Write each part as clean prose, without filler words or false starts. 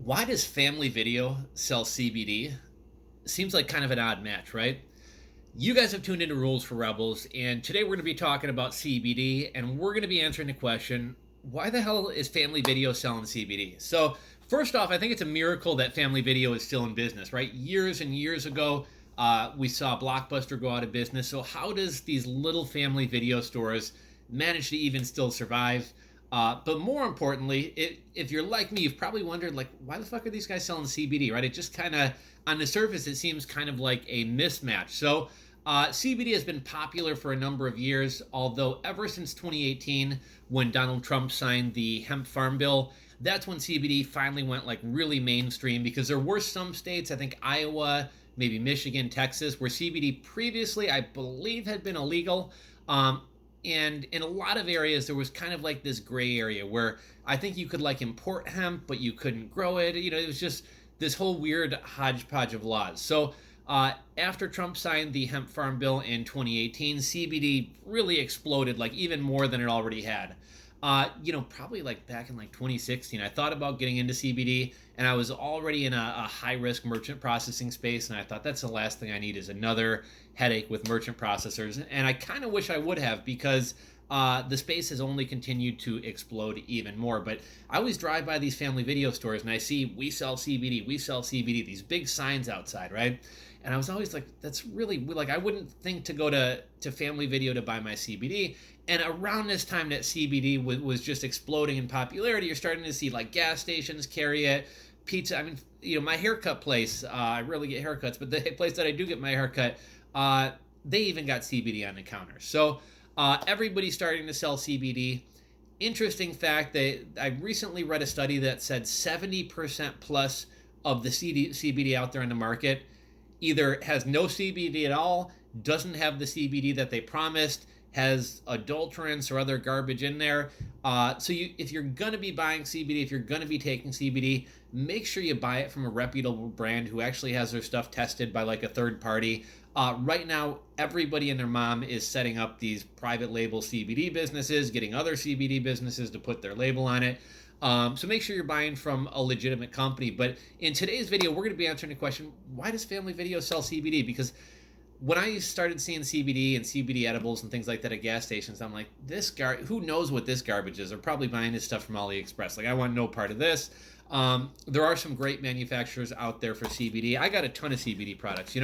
Why does Family Video sell CBD? Seems like kind of an odd match, right? You guys have tuned into Rules for Rebels, and today we're going to be talking about CBD, and we're going to be answering the question, why the hell is Family Video selling CBD? So, first off, I think it's a miracle that Family Video is still in business, right? Years and years ago, we saw Blockbuster go out of business. So, how does these little family video stores manage to even still survive? But more importantly, if you're like me, you've probably wondered, like, why the fuck are these guys selling CBD, right? It just kind of, on the surface, it seems kind of like a mismatch. So, CBD has been popular for a number of years, although ever since 2018, when Donald Trump signed the hemp farm bill, that's when CBD finally went like really mainstream because there were some states, I think Iowa, maybe Michigan, Texas, where CBD previously, I believe, had been illegal. And in a lot of areas, there was kind of like this gray area where I think you could like import hemp, but you couldn't grow it. You know, it was just this whole weird hodgepodge of laws. So after Trump signed the hemp farm bill in 2018, CBD really exploded, like even more than it already had. Probably like back in like 2016, I thought about getting into CBD, and I was already in a high risk merchant processing space, and I thought that's the last thing I need is another headache with merchant processors. And I kind of wish I would have because the space has only continued to explode even more. But I always drive by these family video stores and I see "We sell CBD, we sell CBD," these big signs outside, right? And I was always like, that's really like, I wouldn't think to go to Family Video to buy my CBD. And around this time that CBD was just exploding in popularity, you're starting to see like gas stations carry it, pizza. I mean, my haircut place, I rarely get haircuts, but the place that I do get my haircut, they even got CBD on the counter. So everybody's starting to sell CBD. Interesting fact that I recently read a study that said 70% plus of the CBD out there in the market either has no CBD at all, doesn't have the CBD that they promised, has adulterants or other garbage in there. If you're going to be buying CBD, if you're going to be taking CBD, make sure you buy it from a reputable brand who actually has their stuff tested by like a third party. Right now, everybody and their mom is setting up these private label CBD businesses, getting other CBD businesses to put their label on it. So make sure you're buying from a legitimate company. But in today's video, we're going to be answering the question, why does Family Video sell CBD? Because when I started seeing CBD and CBD edibles and things like that at gas stations, I'm like, who knows what this garbage is? They're probably buying this stuff from AliExpress. Like, I want no part of this. There are some great manufacturers out there for CBD. I got a ton of CBD products,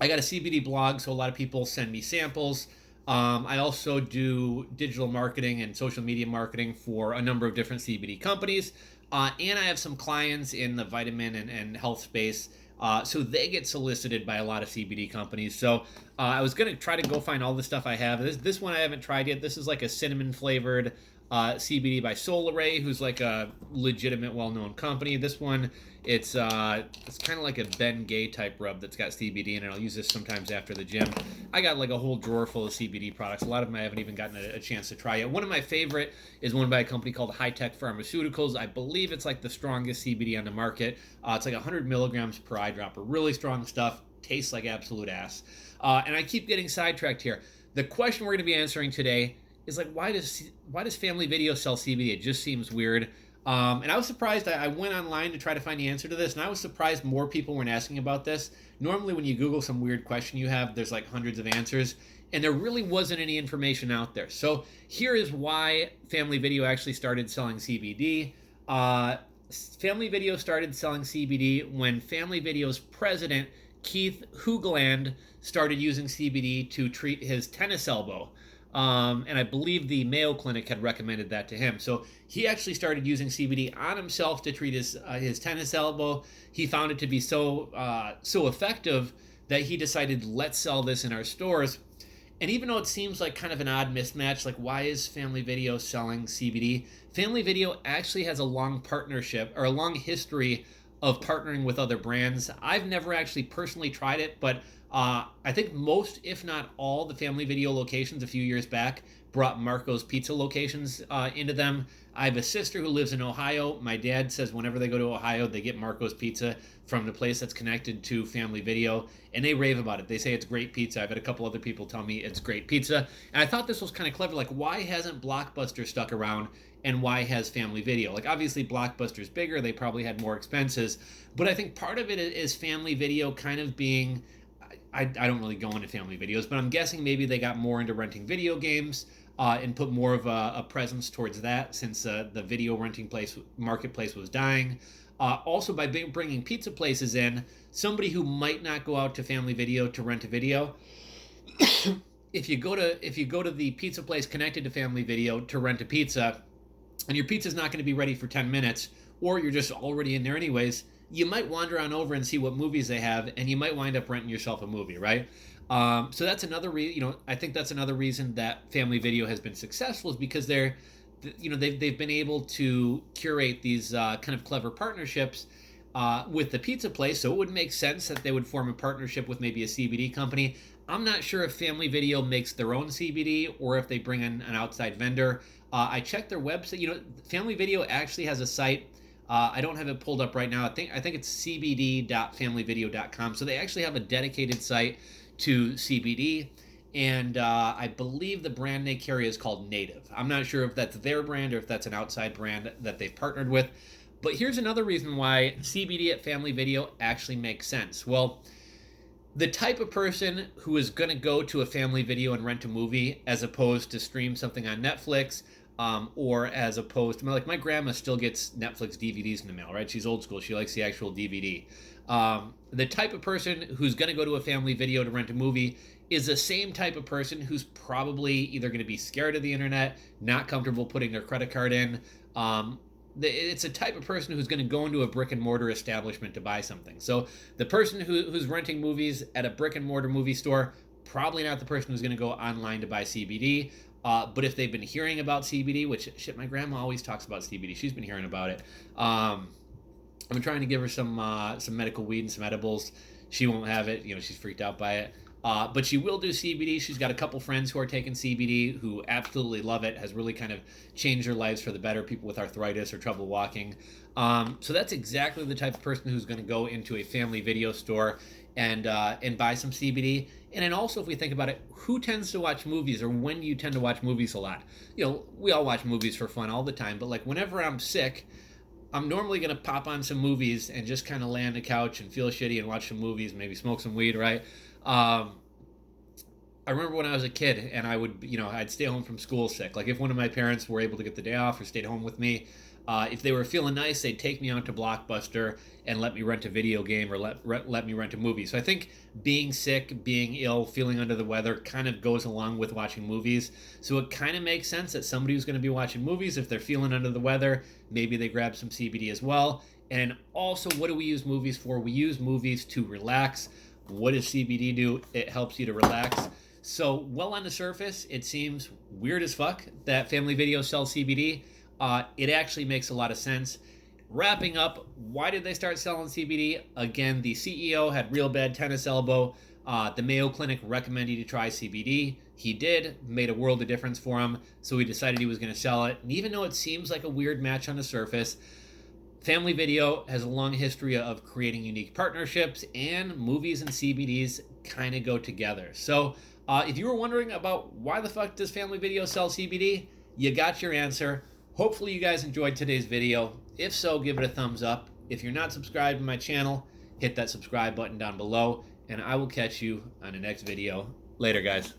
I got a CBD blog, so a lot of people send me samples. I also do digital marketing and social media marketing for a number of different CBD companies. And I have some clients in the vitamin and health space. So they get solicited by a lot of CBD companies. So I was going to try to go find all the stuff I have. This one I haven't tried yet. This is like a cinnamon flavored CBD by Solaray, who's like a legitimate, well-known company. This one, it's kind of like a Ben Gay type rub that's got CBD in it. I'll use this sometimes after the gym. I got like a whole drawer full of CBD products. A lot of them I haven't even gotten a chance to try yet. One of my favorite is one by a company called High Tech Pharmaceuticals. I believe it's like the strongest CBD on the market. It's like 100 milligrams per eyedropper. Really strong stuff. Tastes like absolute ass. And I keep getting sidetracked here. The question we're going to be answering today is like, why does Family Video sell CBD? It just seems weird. And I was surprised. I went online to try to find the answer to this, and I was surprised more people weren't asking about this. Normally, when you Google some weird question you have, there's like hundreds of answers, and there really wasn't any information out there. So here is why Family Video actually started selling CBD. Family Video started selling CBD when Family Video's president, Keith Hoogland, started using CBD to treat his tennis elbow. And I believe the Mayo Clinic had recommended that to him. So he actually started using CBD on himself to treat his tennis elbow. He found it to be so effective that he decided, let's sell this in our stores. And even though it seems like kind of an odd mismatch, like why is Family Video selling CBD? Family Video actually has a long partnership or a long history of partnering with other brands. I've never actually personally tried it, but I think most, if not all, the Family Video locations a few years back brought Marco's Pizza locations into them. I have a sister who lives in Ohio. My dad says whenever they go to Ohio, they get Marco's Pizza from the place that's connected to Family Video, and they rave about it. They say it's great pizza. I've had a couple other people tell me it's great pizza, and I thought this was kind of clever. Like, why hasn't Blockbuster stuck around, and why has Family Video? Like, obviously, Blockbuster's bigger. They probably had more expenses, but I think part of it is Family Video kind of being... I don't really go into Family Videos, but I'm guessing maybe they got more into renting video games and put more of a presence towards that, since the video renting marketplace was dying. Also, by bringing pizza places in, somebody who might not go out to Family Video to rent a video, if you go to the pizza place connected to Family Video to rent a pizza, and your pizza's not going to be ready for 10 minutes, or you're just already in there anyways, you might wander on over and see what movies they have, and you might wind up renting yourself a movie, right? So that's another reason. I think that's another reason that Family Video has been successful, is because they've been able to curate these kind of clever partnerships with the pizza place. So it would make sense that they would form a partnership with maybe a CBD company. I'm not sure if Family Video makes their own CBD or if they bring in an outside vendor. I checked their website. Family Video actually has a site. I don't have it pulled up right now. I think it's cbd.familyvideo.com. So they actually have a dedicated site to CBD, and I believe the brand they carry is called Native. I'm not sure if that's their brand or if that's an outside brand that they've partnered with. But here's another reason why CBD at Family Video actually makes sense. Well, the type of person who is going to go to a Family Video and rent a movie as opposed to stream something on Netflix, or as opposed to, like, my grandma still gets Netflix DVDs in the mail, right? She's old school. She likes the actual DVD. The type of person who's going to go to a Family Video to rent a movie is the same type of person who's probably either going to be scared of the internet, not comfortable putting their credit card in. It's a type of person who's going to go into a brick and mortar establishment to buy something. So the person who's renting movies at a brick and mortar movie store, probably not the person who's going to go online to buy CBD. But if they've been hearing about CBD, which, shit, my grandma always talks about CBD. She's been hearing about it. I've been trying to give her some medical weed and some edibles. She won't have it. She's freaked out by it. But she will do CBD. She's got a couple friends who are taking CBD who absolutely love it. Has really kind of changed their lives for the better. People with arthritis or trouble walking. So that's exactly the type of person who's going to go into a Family Video store and buy some CBD. And then also, if we think about it, who tends to watch movies, or when do you tend to watch movies a lot? We all watch movies for fun all the time, but like whenever I'm sick, I'm normally going to pop on some movies and just kind of lay on the couch and feel shitty and watch some movies, maybe smoke some weed, right? I remember when I was a kid and I would, I'd stay home from school sick. Like if one of my parents were able to get the day off or stayed home with me, if they were feeling nice, they'd take me out to Blockbuster and let me rent a video game or let me rent a movie. So I think being sick, being ill, feeling under the weather kind of goes along with watching movies. So it kind of makes sense that somebody who's going to be watching movies, if they're feeling under the weather, maybe they grab some CBD as well. And also, what do we use movies for? We use movies to relax. What does CBD do? It helps you to relax. So, well, on the surface, it seems weird as fuck that Family Video sells CBD. It actually makes a lot of sense. Wrapping up, why did they start selling CBD? Again, the CEO had real bad tennis elbow. The Mayo Clinic recommended you to try CBD. He did, made a world of difference for him, so he decided he was going to sell it. And even though it seems like a weird match on the surface, Family Video has a long history of creating unique partnerships, and movies and CBDs kind of go together. So if you were wondering about why the fuck does Family Video sell CBD, you got your answer. Hopefully you guys enjoyed today's video. If so, give it a thumbs up. If you're not subscribed to my channel, hit that subscribe button down below, and I will catch you on the next video. Later, guys.